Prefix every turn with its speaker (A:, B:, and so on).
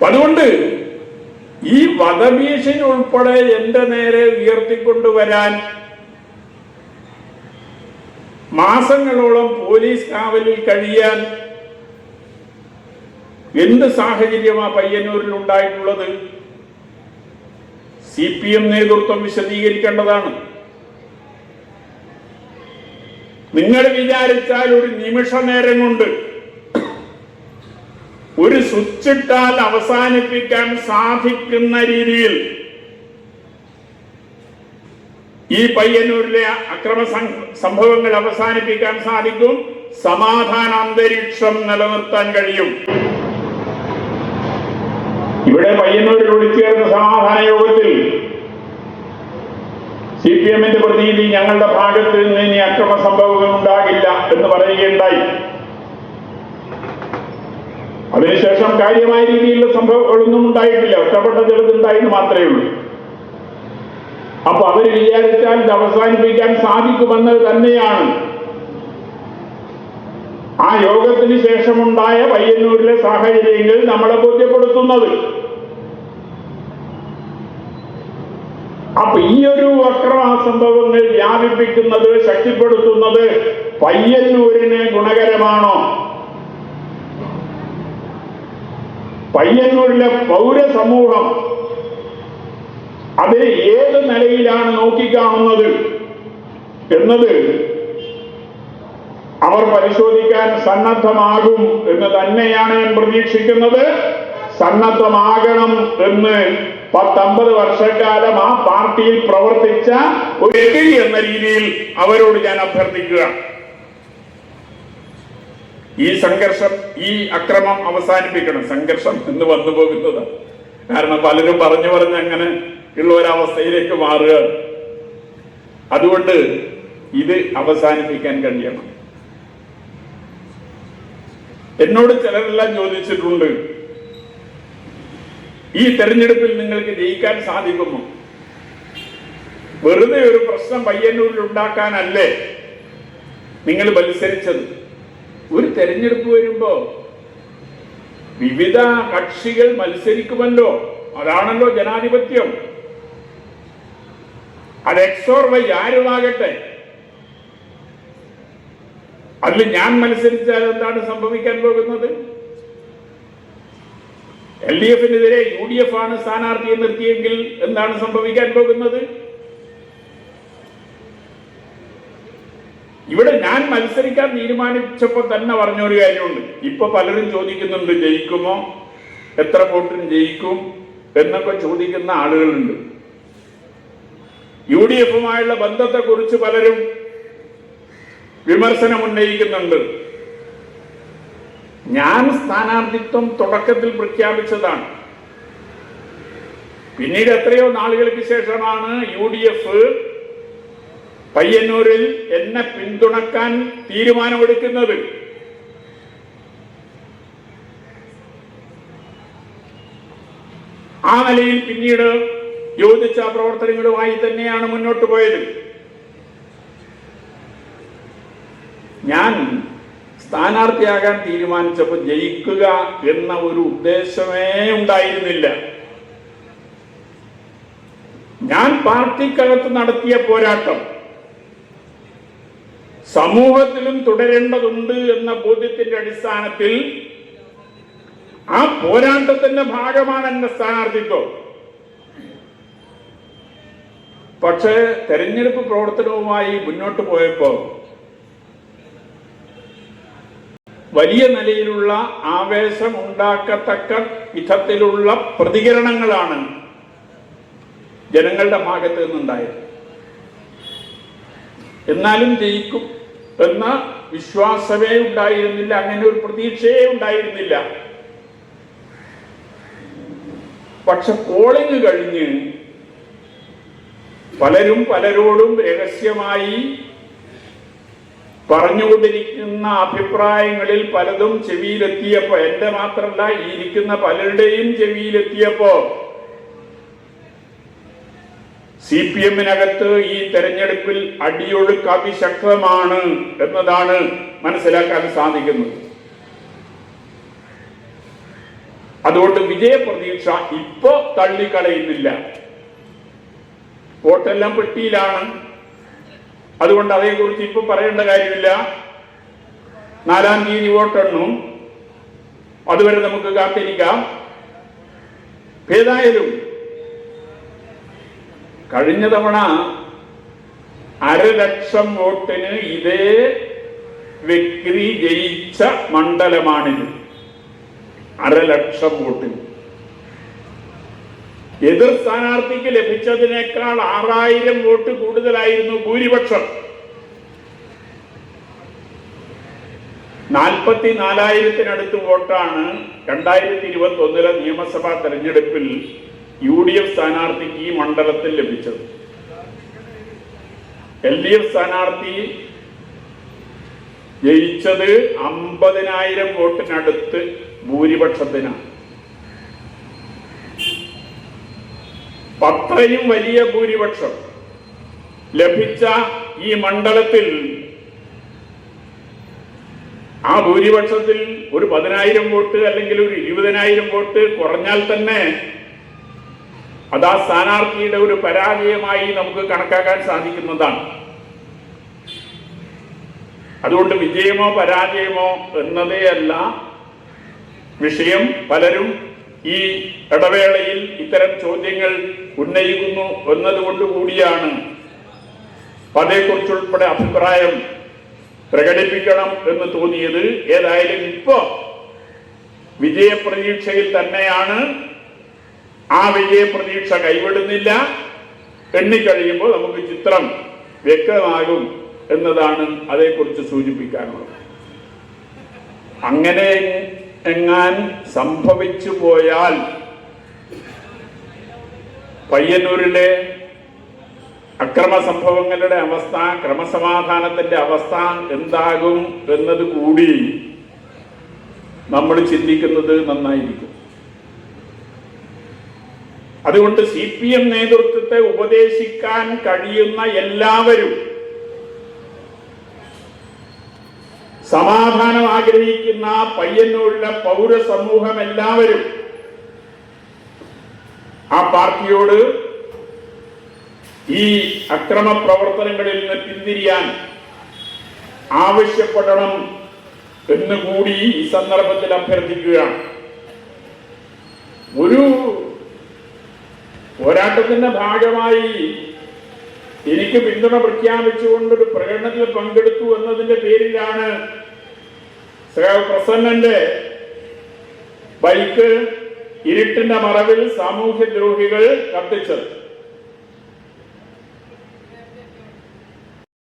A: അതുകൊണ്ട് ഈ വധഭീഷണി ഉൾപ്പെടെ എന്റെ നേരെ ഉയർത്തിക്കൊണ്ടുവരാൻ മാസങ്ങളോളം പോലീസ് കാവലിൽ കഴിയാൻ എന്ത് സാഹചര്യമാണ് പയ്യന്നൂരിൽ ഉണ്ടായിട്ടുള്ളത്? CPM നേതൃത്വം വിശദീകരിക്കേണ്ടതാണ്. നിങ്ങൾ വിചാരിച്ചാൽ ഒരു നിമിഷ നേരം കൊണ്ട് ഒരു സ്വിച്ചിട്ടാൽ അവസാനിപ്പിക്കാൻ സാധിക്കുന്ന രീതിയിൽ ഈ പയ്യന്നൂരിലെ അക്രമ സംഭവങ്ങൾ അവസാനിപ്പിക്കാൻ സാധിക്കും. സമാധാന അന്തരീക്ഷം നിലനിർത്താൻ കഴിയും. ഇവിടെ പയ്യന്നൂരിൽ വിളിച്ചുചേർന്ന സമാധാന യോഗത്തിൽ CPM-ന്റെ പ്രതിനിധി ഞങ്ങളുടെ ഭാഗത്ത് നിന്ന് ഇനി അക്രമ സംഭവങ്ങൾ ഉണ്ടാകില്ല എന്ന് പറയുകയുണ്ടായി. അതിനുശേഷം കാര്യമായ രീതിയിലുള്ള സംഭവങ്ങളൊന്നും ഉണ്ടായിട്ടില്ല. ഒറ്റപ്പെട്ട ചെറുതുണ്ടായെന്ന് മാത്രമേ ഉള്ളൂ. അപ്പൊ അവര് വിചാരിച്ചാൽ ഇത് അവസാനിപ്പിക്കാൻ സാധിക്കുമെന്നത് തന്നെയാണ് ആ യോഗത്തിന് ശേഷമുണ്ടായ പയ്യന്നൂരിലെ സാഹചര്യങ്ങൾ നമ്മളെ ബോധ്യപ്പെടുത്തുന്നത്. അപ്പൊ ഈ ഒരു അക്രമ സംഭവങ്ങൾ വ്യാപിപ്പിക്കുന്നത്, ശക്തിപ്പെടുത്തുന്നത് പയ്യന്നൂരിന് ഗുണകരമാണോ? പയ്യന്നൂരിലെ പൗരസമൂഹം അത് ഏത് നിലയിലാണ് നോക്കിക്കാണുന്നത് എന്നത് അവർ പരിശോധിക്കാൻ സന്നദ്ധമാകും എന്ന് തന്നെയാണ് ഞാൻ പ്രതീക്ഷിക്കുന്നത്. സന്നദ്ധമാകണം എന്ന് 10-50 വർഷക്കാലം ആ പാർട്ടിയിൽ പ്രവർത്തിച്ച ഒരു വ്യക്തി എന്ന രീതിയിൽ അവരോട് ഞാൻ അഭ്യർത്ഥിക്കുക. ഈ സംഘർഷം, ഈ അക്രമം അവസാനിപ്പിക്കണം. സംഘർഷം എന്ന് വന്നു പോകുന്നത് കാരണം പലരും പറഞ്ഞു അങ്ങനെ ഉള്ള ഒരവസ്ഥയിലേക്ക് മാറുക. അതുകൊണ്ട് ഇത് അവസാനിപ്പിക്കാൻ കഴിയണം. എന്നോട് ചിലരെല്ലാം ചോദിച്ചിട്ടുണ്ട്, ഈ തെരഞ്ഞെടുപ്പിൽ നിങ്ങൾക്ക് ജയിക്കാൻ സാധിക്കുമോ? വെറുതെ ഒരു പ്രശ്നം പയ്യന്നൂരിൽ ഉണ്ടാക്കാനല്ലേ നിങ്ങൾ മത്സരിച്ചത്? ഒരു തെരഞ്ഞെടുപ്പ് വരുമ്പോ വിവിധ കക്ഷികൾ മത്സരിക്കുമല്ലോ. അതാണല്ലോ ജനാധിപത്യം. അത് എക്സോർ വൈ ആരുമാകട്ടെ. അതിൽ ഞാൻ മത്സരിച്ചാൽ എന്താണ് സംഭവിക്കാൻ പോകുന്നത്? LDF-നെതിരെ UDF ആണ് സ്ഥാനാർത്ഥിയെ നിർത്തിയെങ്കിൽ എന്താണ് സംഭവിക്കാൻ പോകുന്നത്? ഇവിടെ ഞാൻ മത്സരിക്കാൻ തീരുമാനിച്ചപ്പോൾ തന്നെ പറഞ്ഞൊരു കാര്യമുണ്ട്. ഇപ്പൊ പലരും ചോദിക്കുന്നുണ്ട്, ജയിക്കുമോ, എത്ര വോട്ടിന് ജയിക്കും എന്നൊക്കെ ചോദിക്കുന്ന ആളുകളുണ്ട്. UDF-ഉമായുള്ള ബന്ധത്തെക്കുറിച്ച് പലരും വിമർശനം ഉന്നയിക്കുന്നുണ്ട്. ഞാൻ സ്ഥാനാർത്ഥിത്വം തുടക്കത്തിൽ പ്രഖ്യാപിച്ചതാണ്. പിന്നീട് എത്രയോ നാളുകൾക്ക് ശേഷമാണ് UDF പയ്യന്നൂരിൽ എന്നെ പിന്തുണക്കാൻ തീരുമാനമെടുക്കുന്നത്. ആ നിലയിൽ പിന്നീട് യോജിച്ച പ്രവർത്തനങ്ങളുമായി തന്നെയാണ് മുന്നോട്ട് പോയത്. ഞാൻ സ്ഥാനാർത്ഥിയാകാൻ തീരുമാനിച്ചപ്പോൾ ജയിക്കുക എന്ന ഒരു ഉദ്ദേശമേ ഉണ്ടായിരുന്നില്ല. ഞാൻ പാർട്ടിക്കകത്ത് നടത്തിയ പോരാട്ടം സമൂഹത്തിലും തുടരേണ്ടതുണ്ട് എന്ന ബോധ്യത്തിന്റെ അടിസ്ഥാനത്തിൽ ആ പോരാട്ടത്തിന്റെ ഭാഗമാണ് എന്റെ സ്ഥാനാർത്ഥിത്വം. പക്ഷേ തെരഞ്ഞെടുപ്പ് പ്രവർത്തനവുമായി മുന്നോട്ട് പോയപ്പോ വലിയ നിലയിലുള്ള ആവേശം ഉണ്ടാക്കത്തക്ക വിധത്തിലുള്ള പ്രതികരണങ്ങളാണ് ജനങ്ങളുടെ ഭാഗത്ത് നിന്നുണ്ടായത്. എന്നാലും ജയിക്കും എന്ന വിശ്വാസമേ ഉണ്ടായിരുന്നില്ല, അങ്ങനെ ഒരു പ്രതീക്ഷയേ ഉണ്ടായിരുന്നില്ല. പക്ഷെ പോളിംഗ് കഴിഞ്ഞ് പലരും പലരോടും രഹസ്യമായി പറഞ്ഞുകൊണ്ടിരിക്കുന്ന അഭിപ്രായങ്ങളിൽ പലതും ചെവിയിലെത്തിയപ്പോ, എന്റെ മാത്രമല്ല ഈ ഇരിക്കുന്ന പലരുടെയും ചെവിയിലെത്തിയപ്പോ CPM-നകത്ത് ഈ തെരഞ്ഞെടുപ്പിൽ അടിയൊഴുക്ക് അതിശക്തമാണ് എന്നതാണ് മനസ്സിലാക്കാൻ സാധിക്കുന്നത്. അതുകൊണ്ട് വിജയപ്രതീക്ഷ ഇപ്പോ തള്ളിക്കളയുന്നില്ല. വോട്ടെല്ലാം പെട്ടിയിലാണ്. അതുകൊണ്ട് അതേക്കുറിച്ച് ഇപ്പൊ പറയേണ്ട കാര്യമില്ല. 4-ാം തീയതി വോട്ടെണ്ണും, അതുവരെ നമുക്ക് കാത്തിരിക്കാം. ഏതായാലും കഴിഞ്ഞ തവണ 1,00,000 വോട്ടിന് ഇതേ വ്യക്തി ജയിച്ച മണ്ഡലമാണിത്. 1,00,000 വോട്ടിന് എതിർ സ്ഥാനാർത്ഥിക്ക് ലഭിച്ചതിനേക്കാൾ 6,000 വോട്ട് കൂടുതലായിരുന്നു ഭൂരിപക്ഷം. 44,000-ത്തിനടുത്ത് വോട്ടാണ് 2021 നിയമസഭാ തെരഞ്ഞെടുപ്പിൽ UDF സ്ഥാനാർത്ഥിക്ക് ഈ മണ്ഡലത്തിൽ ലഭിച്ചത്. LDF സ്ഥാനാർത്ഥി ജയിച്ചത് 50,000 വോട്ടിനടുത്ത് ഭൂരിപക്ഷത്തിനാണ്. അത്രയും വലിയ ഭൂരിപക്ഷം ലഭിച്ച ഈ മണ്ഡലത്തിൽ ആ ഭൂരിപക്ഷത്തിൽ ഒരു 10,000 വോട്ട് അല്ലെങ്കിൽ ഒരു 20,000 വോട്ട് കുറഞ്ഞാൽ തന്നെ അത് ആ സ്ഥാനാർത്ഥിയുടെ ഒരു പരാജയമായി നമുക്ക് കണക്കാക്കാൻ സാധിക്കുന്നതാണ്. അതുകൊണ്ട് വിജയമോ പരാജയമോ എന്നതേ അല്ല വിഷയം. പലരും ഈ ഇടവേളയിൽ ഇത്തരം ചോദ്യങ്ങൾ ഉന്നയിക്കുന്നു എന്നതുകൊണ്ട് കൂടിയാണ് അതേക്കുറിച്ചുൾപ്പെടെ അഭിപ്രായം പ്രകടിപ്പിക്കണം എന്ന് തോന്നിയത്. ഏതായാലും ഇപ്പോ വിജയപ്രതീക്ഷയിൽ തന്നെയാണ്. ആ വിജയപ്രതീക്ഷ കൈവിടുന്നില്ല. എണ്ണിക്കഴിയുമ്പോൾ നമുക്ക് ചിത്രം വ്യക്തമാകും എന്നതാണ് അതേക്കുറിച്ച് സൂചിപ്പിക്കാനുള്ളത്. അങ്ങനെ എങ്ങാൻ സംഭവിച്ചു പോയാൽ പയ്യന്നൂരിലെ അക്രമ സംഭവങ്ങളുടെ അവസ്ഥ, ക്രമസമാധാനത്തിന്റെ അവസ്ഥ എന്താകും എന്നത് കൂടി നമ്മൾ ചിന്തിക്കുന്നത് നന്നായിരിക്കും. അതുകൊണ്ട് CPM നേതൃത്വത്തെ ഉപദേശിക്കാൻ കഴിയുന്ന എല്ലാവരും, സമാധാനം ആഗ്രഹിക്കുന്ന പയ്യന്നൂരിലെ പൗരസമൂഹം എല്ലാവരും ആ പാർട്ടിയോട് ഈ അക്രമ പ്രവർത്തനങ്ങളിൽ നിന്ന് പിന്തിരിയാൻ ആവശ്യപ്പെടണം എന്നുകൂടി ഈ സന്ദർഭത്തിൽ അഭ്യർത്ഥിക്കുകയാണ്. ഒരു പോരാട്ടത്തിന്റെ ഭാഗമായി എനിക്ക് പിന്തുണ പ്രഖ്യാപിച്ചുകൊണ്ടൊരു പ്രകടനത്തിൽ പങ്കെടുത്തു എന്നതിന്റെ പേരിലാണ് പ്രസന്നന്റെ ബൈക്ക് ഇരുട്ടിന്റെ മറവിൽ സാമൂഹ്യദ്രോഹികൾ കത്തിച്ചത്.